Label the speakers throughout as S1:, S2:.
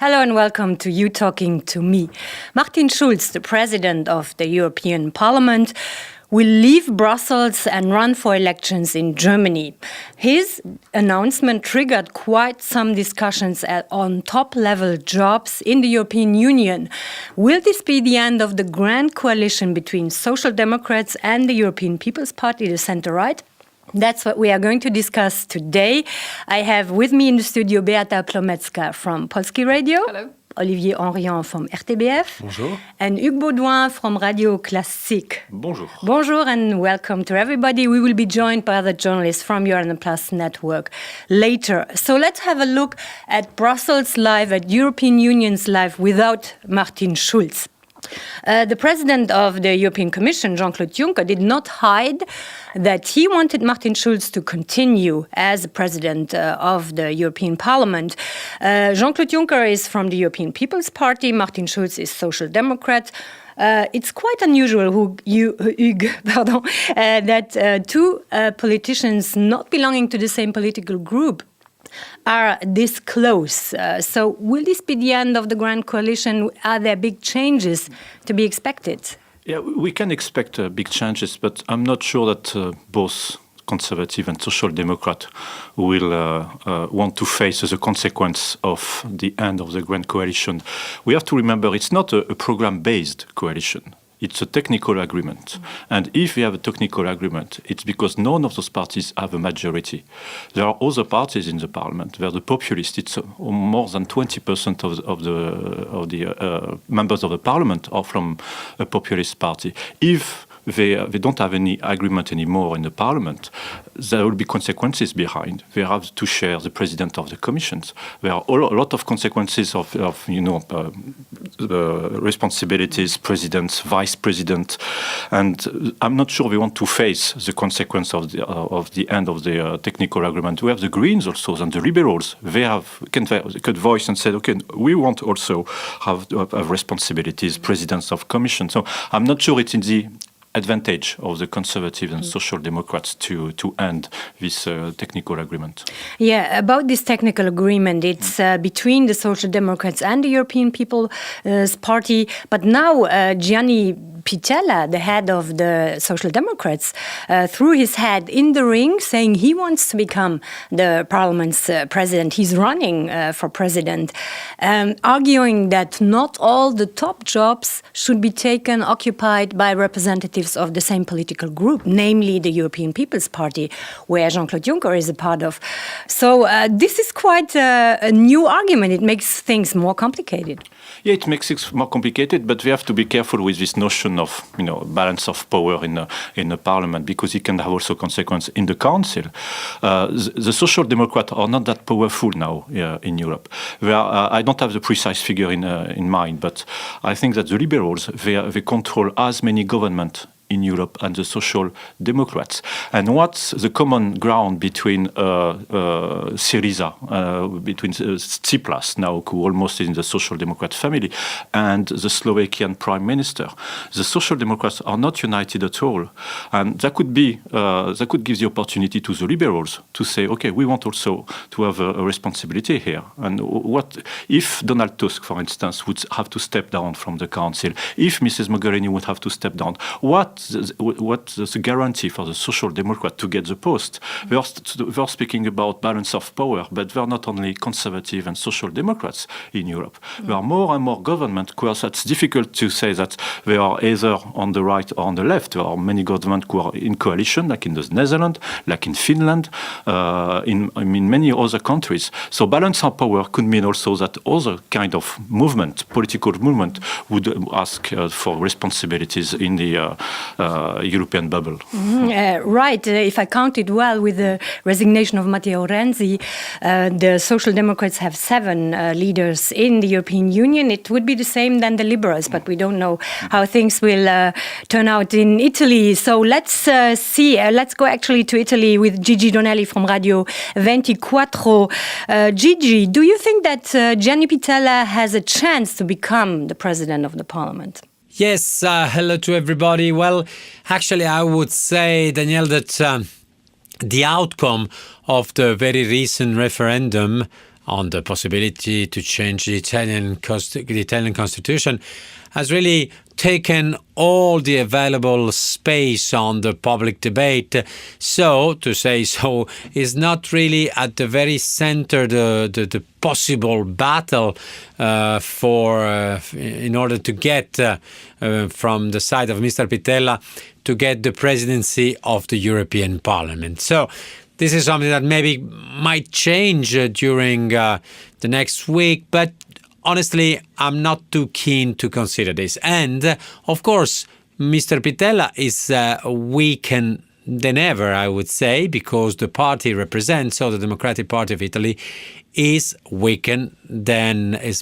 S1: Hello and welcome to You Talking to Me. Martin Schulz, the President of the European Parliament, will leave Brussels and run for elections in Germany. His announcement triggered quite some discussions on top-level jobs in the European Union. Will this be the end of the grand coalition between Social Democrats and the European People's Party, the centre-right? That's what we are going to discuss today. I have with me in the studio Beata Plomecka from Polskie Radio.
S2: Hello.
S1: Olivier Hanrion from RTBF.
S3: Bonjour.
S1: And Hugues Beaudoin from Radio Classique.
S3: Bonjour.
S1: Bonjour and welcome to everybody. We will be joined by other journalists from Euranet Plus network later. So let's have a look at Brussels Live, at European Union's Live without Martin Schulz. The president of the European Commission, Jean-Claude Juncker, did not hide that he wanted Martin Schulz to continue as president of the European Parliament. Jean-Claude Juncker is from the European People's Party. Martin Schulz is Social Democrat. It's quite unusual, Hugues, that two politicians not belonging to the same political group are this close. So will this be the end of the Grand Coalition? Are there big changes to be expected?
S3: Yeah, we can expect big changes, but I'm not sure that both Conservative and Social Democrat will want to face the consequence of the end of the Grand Coalition. We have to remember it's not a program-based coalition. It's a technical agreement. And if we have a technical agreement, it's because none of those parties have a majority. There are other parties in the parliament where the populists, it's more than 20% of the members of the parliament are from a populist party. If they don't have any agreement anymore in the parliament, there will be consequences behind. They have to share the president of the commissions. There are a lot of consequences of responsibilities, presidents, vice president, and I'm not sure we want to face the consequence of the end of the technical agreement. We have the Greens also and the Liberals. They could voice and say, okay, we want also have responsibilities, presidents of commissions. So I'm not sure it's in the advantage of the Conservatives and Social Democrats to end this technical agreement.
S1: Yeah, about this technical agreement, it's between the Social Democrats and the European People's Party. But now Gianni Pittella, the head of the Social Democrats, threw his head in the ring, saying he wants to become the Parliament's president. He's running for president, arguing that not all the top jobs should be occupied by representatives of the same political group, namely the European People's Party, where Jean-Claude Juncker is a part of. So this is quite a new argument. It makes things more complicated.
S3: Yeah, it makes it more complicated, but we have to be careful with this notion of balance of power in the parliament, because it can have also consequences in the council. The Social Democrats are not that powerful now in Europe. I don't have the precise figure in mind, but I think that the Liberals they control as many governments in Europe and the Social Democrats. And what's the common ground between Syriza, between Tsipras, now who almost is in the Social Democrat family, and the Slovakian Prime Minister? The Social Democrats are not united at all. And that could give the opportunity to the Liberals to say, okay, we want also to have a responsibility here. And what if Donald Tusk, for instance, would have to step down from the council? If Mrs. Mogherini would have to step down? What's the guarantee for the Social Democrat to get the post? We are speaking about balance of power, but there are not only Conservative and Social Democrats in Europe. There are more and more governments. Of course, it's difficult to say that they are either on the right or on the left. There are many governments who are in coalition, like in the Netherlands, like in Finland, in many other countries. So balance of power could mean also that other kind of movement, political movement, would ask for responsibilities in the European bubble.
S1: Right. If I counted well, with the resignation of Matteo Renzi, the Social Democrats have 7 leaders in the European Union. It would be the same than the Liberals, but we don't know how things will turn out in Italy. So let's see. Let's go actually to Italy with Gigi Donelli from Radio 24. Gigi, do you think that Gianni Pittella has a chance to become the president of the Parliament?
S4: Yes, hello to everybody. Well, actually, I would say, Danièle, that the outcome of the very recent referendum on the possibility to change the Italian constitution, has really taken all the available space on the public debate. So, to say so, is not really at the very center the possible battle in order to get from the side of Mr. Pittella to get the presidency of the European Parliament. So this is something that maybe might change during the next week, but honestly, I'm not too keen to consider this. And, of course, Mr. Pittella is weakened than ever, I would say, because the party represents, so the Democratic Party of Italy, is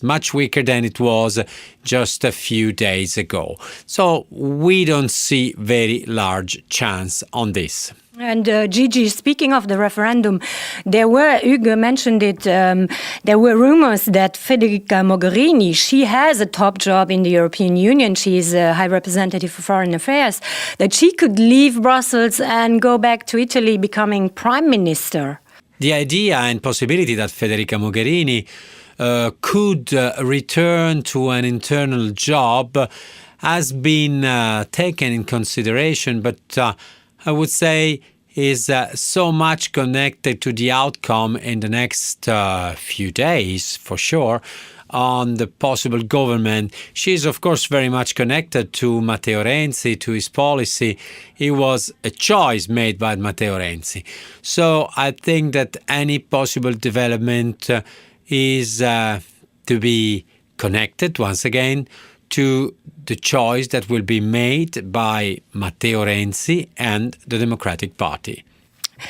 S4: much weaker than it was just a few days ago. So we don't see very large chance on this.
S1: And Gigi, speaking of the referendum, Hugues mentioned it, there were rumors that Federica Mogherini, she has a top job in the European Union, she is a High Representative for Foreign Affairs, that she could leave Brussels and go back to Italy becoming Prime Minister.
S4: The idea and possibility that Federica Mogherini could return to an internal job has been taken in consideration, but I would say is so much connected to the outcome in the next few days, for sure, on the possible government. She is, of course, very much connected to Matteo Renzi, to his policy. It was a choice made by Matteo Renzi. So I think that any possible development is to be connected, once again, to the choice that will be made by Matteo Renzi and the Democratic Party.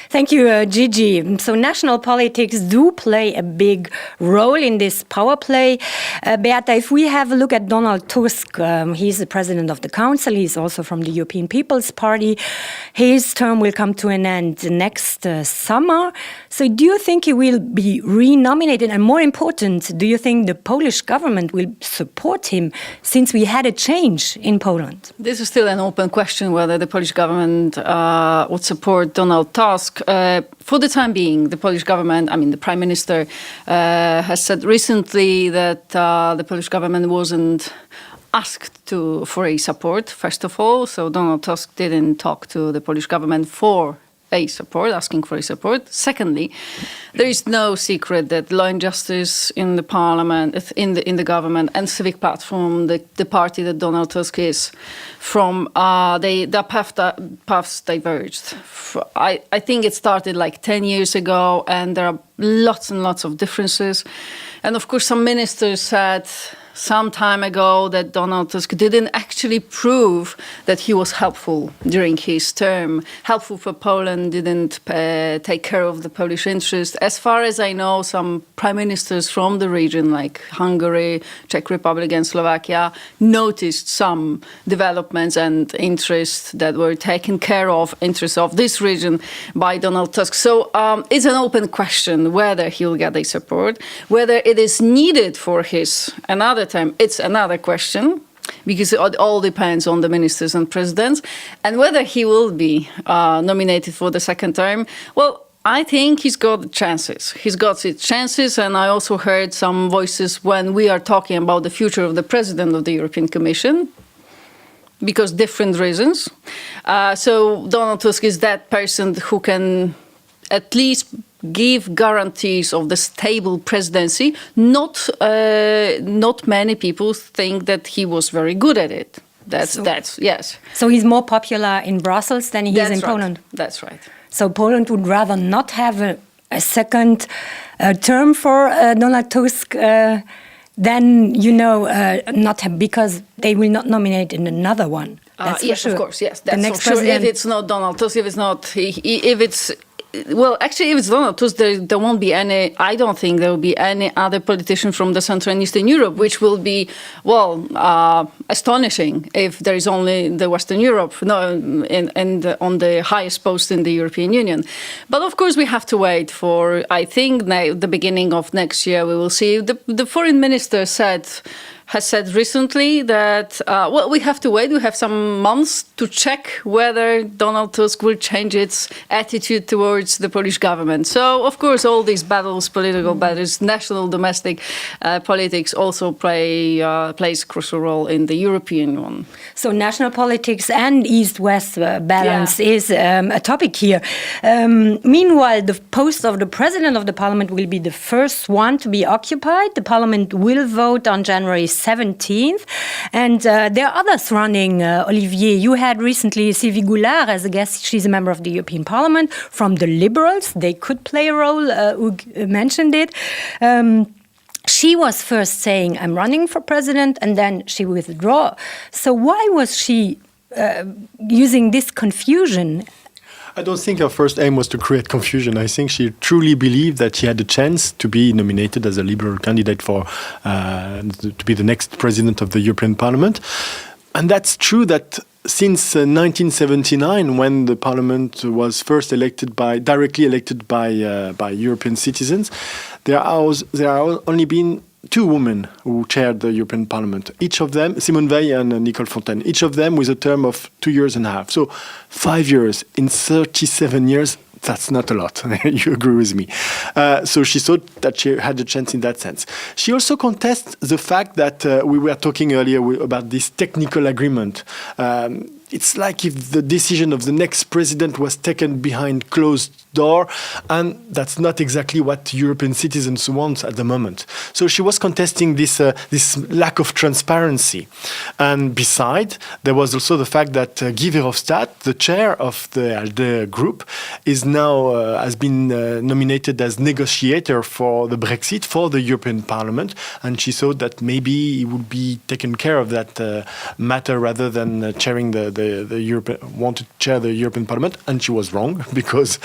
S1: Thank you, Gigi. So national politics do play a big role in this power play. Beata, if we have a look at Donald Tusk, he's the president of the council. He's also from the European People's Party. His term will come to an end next summer. So do you think he will be renominated? And more important, do you think the Polish government will support him since we had a change in Poland?
S2: This is still an open question whether the Polish government would support Donald Tusk. For the time being, the Polish government, the Prime Minister, has said recently that the Polish government wasn't asked for a support, first of all. So Donald Tusk didn't talk to the Polish government for asking for a support. Secondly, there is no secret that law and justice in the parliament, in the government, and civic platform, the party that Donald Tusk is from, their paths diverged. I think it started like 10 years ago, and there are lots and lots of differences. And of course, some ministers said some time ago that Donald Tusk didn't actually prove that he was helpful during his term, helpful for Poland, didn't take care of the Polish interest. As far as I know, some prime ministers from the region, like Hungary, Czech Republic and Slovakia, noticed some developments and interests that were taken care of, interests of this region by Donald Tusk. So it's an open question whether he'll get a support, whether it is needed for his another time, it's another question, because it all depends on the ministers and presidents, and whether he will be nominated for the second term. Well, I think he's got chances. He's got his chances, and I also heard some voices when we are talking about the future of the president of the European Commission, because different reasons. So Donald Tusk is that person who can at least give guarantees of the stable presidency. Not many people think that he was very good at it. That's yes.
S1: So he's more popular in Brussels than he is in Poland.
S2: That's right.
S1: So Poland would rather not have a second term for Donald Tusk than not have, because they will not nominate in another one. That's
S2: yes,
S1: for sure.
S2: Of course, yes. That's
S1: the next
S2: for sure.
S1: president.
S2: If it's not Donald Tusk, if it's not, if it's. Well, actually, if it's Donald Tusk, there won't be any. I don't think there will be any other politician from the Central and Eastern Europe, which will be, astonishing if there is only the Western Europe on the highest post in the European Union. But of course, we have to wait for. I think the beginning of next year we will see. The foreign minister said has said recently that, we have to wait. We have some months to check whether Donald Tusk will change its attitude towards the Polish government. So, of course, all these battles, political battles, national, domestic politics also plays a crucial role in the European one.
S1: So national politics and East-West balance is a topic here. Meanwhile, the post of the President of the Parliament will be the first one to be occupied. The Parliament will vote on January 17th. And there are others running. Olivier, you had recently Sylvie Goulard as a guest. She's a member of the European Parliament from the Liberals. They could play a role. Hugues mentioned it. She was first saying, I'm running for president, and then she withdrew. So why was she using this confusion?
S5: I don't think her first aim was to create confusion. I think she truly believed that she had a chance to be nominated as a Liberal candidate for to be the next president of the European Parliament. And that's true that since 1979, when the Parliament was first directly elected by European citizens, there are only been two women who chaired the European Parliament. Each of them, Simone Veil and Nicole Fontaine, each of them with a term of 2 years and a half. So 5 years in 37 years, that's not a lot. You agree with me. So she thought that she had a chance in that sense. She also contests the fact that we were talking earlier about this technical agreement. It's like if the decision of the next president was taken behind closed door, and that's not exactly what European citizens want at the moment. So she was contesting this lack of transparency. And besides, there was also the fact that Guy Verhofstadt, the chair of the ALDE group, is now has been nominated as negotiator for the Brexit for the European Parliament, and she thought that maybe he would be taken care of that matter rather than chairing the European, wanted to chair the European Parliament, and she was wrong, because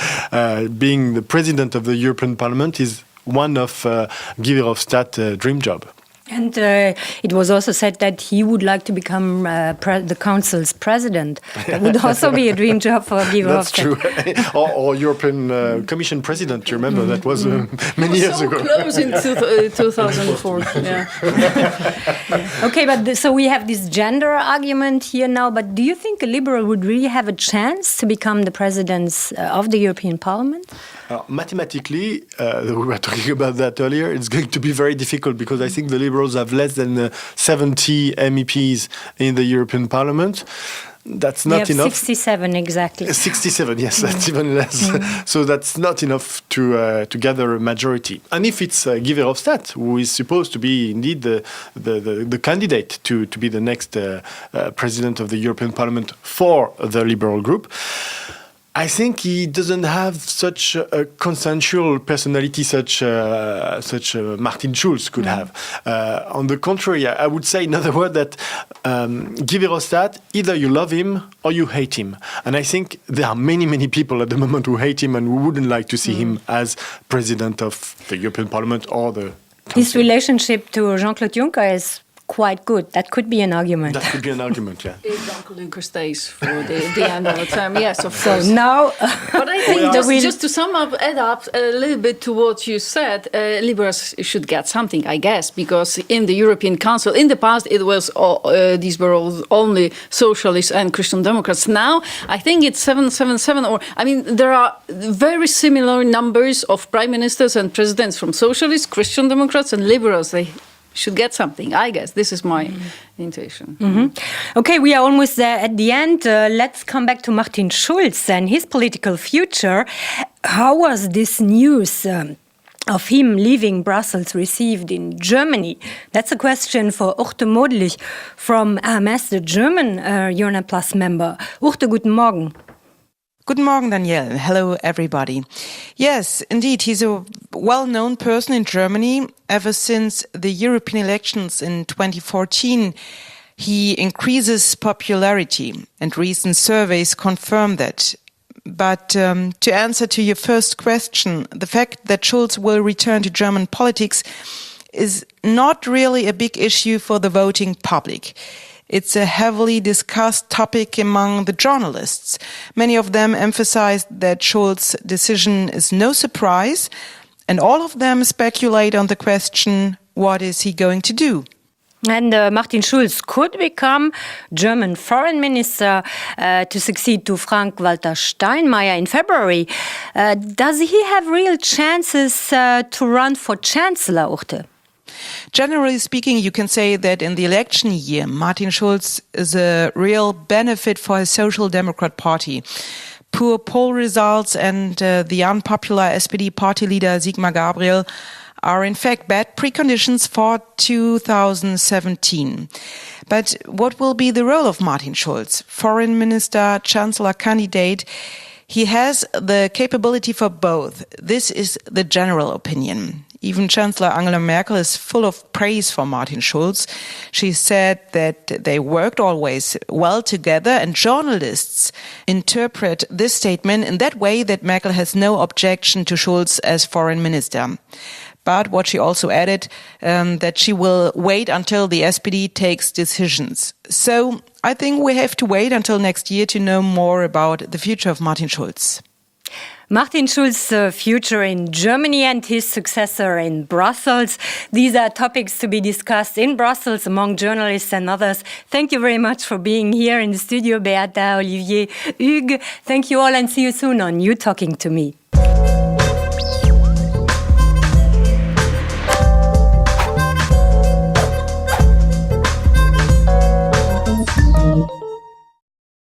S5: being the president of the European Parliament is one of Guy Verhofstadt's dream job.
S1: And it was also said that he would like to become the Council's president. That would also be a dream job for Guy Verhofstadt.
S5: That's true. or European Commission president, you remember, that was many years ago.
S2: Close in 2004. Yeah.
S1: Okay, but so we have this gender argument here now, but do you think a liberal would really have a chance to become the president of the European Parliament?
S5: Mathematically, we were talking about that earlier, it's going to be very difficult, because I think the Liberals have less than 70 MEPs in the European Parliament. That's not enough.
S1: 67 exactly.
S5: 67, yes, that's even less. So that's not enough to gather a majority. And if it's Guy Verhofstadt, who is supposed to be indeed the candidate to be the next president of the European Parliament for the Liberal group, I think he doesn't have such a consensual personality such Martin Schulz could have. On the contrary, I would say, in other words, that Guy Verhofstadt, either you love him or you hate him. And I think there are many, many people at the moment who hate him and who wouldn't like to see him as president of the European Parliament or the Council.
S1: His relationship to Jean-Claude Juncker is quite good. That could be an argument.
S5: That could be an argument, yeah.
S2: If Jean-Claude Juncker stays for the end of the term, yes, of course.
S1: So now,
S2: but I think just to add up a little bit to what you said, Liberals should get something, I guess, because in the European Council, in the past, it was these were only socialists and Christian Democrats. Now, I think it's 777, there are very similar numbers of prime ministers and presidents from socialists, Christian Democrats, and Liberals. They should get something, I guess. This is my intuition.
S1: Okay, we are almost there at the end. Let's come back to Martin Schulz and his political future. How was this news of him leaving Brussels received in Germany? That's a question for Urte Modlich from AMS, the German Euranet Plus member. Urte, guten Morgen.
S6: Guten Morgen, Danièle. Hello, everybody. Yes, indeed, he's a well-known person in Germany. Ever since the European elections in 2014, he increases popularity, and recent surveys confirm that. But to answer to your first question, the fact that Schulz will return to German politics is not really a big issue for the voting public. It's a heavily discussed topic among the journalists. Many of them emphasize that Schulz's decision is no surprise, and all of them speculate on the question, what is he going to do?
S1: And Martin Schulz could become German foreign minister to succeed to Frank-Walter Steinmeier in February. Does he have real chances to run for chancellor, Urte?
S6: Generally speaking, you can say that in the election year, Martin Schulz is a real benefit for his Social Democrat Party. Poor poll results and the unpopular SPD party leader Sigmar Gabriel are in fact bad preconditions for 2017. But what will be the role of Martin Schulz, foreign minister, chancellor candidate? He has the capability for both. This is the general opinion. Even Chancellor Angela Merkel is full of praise for Martin Schulz. She said that they worked always well together, and journalists interpret this statement in that way that Merkel has no objection to Schulz as foreign minister. But what she also added, that she will wait until the SPD takes decisions. So I think we have to wait until next year to know more about the future of Martin Schulz.
S1: Martin Schulz's future in Germany and his successor in Brussels. These are topics to be discussed in Brussels among journalists and others. Thank you very much for being here in the studio, Beata, Olivier, Hugues. Thank you all and see you soon on You Talking to Me.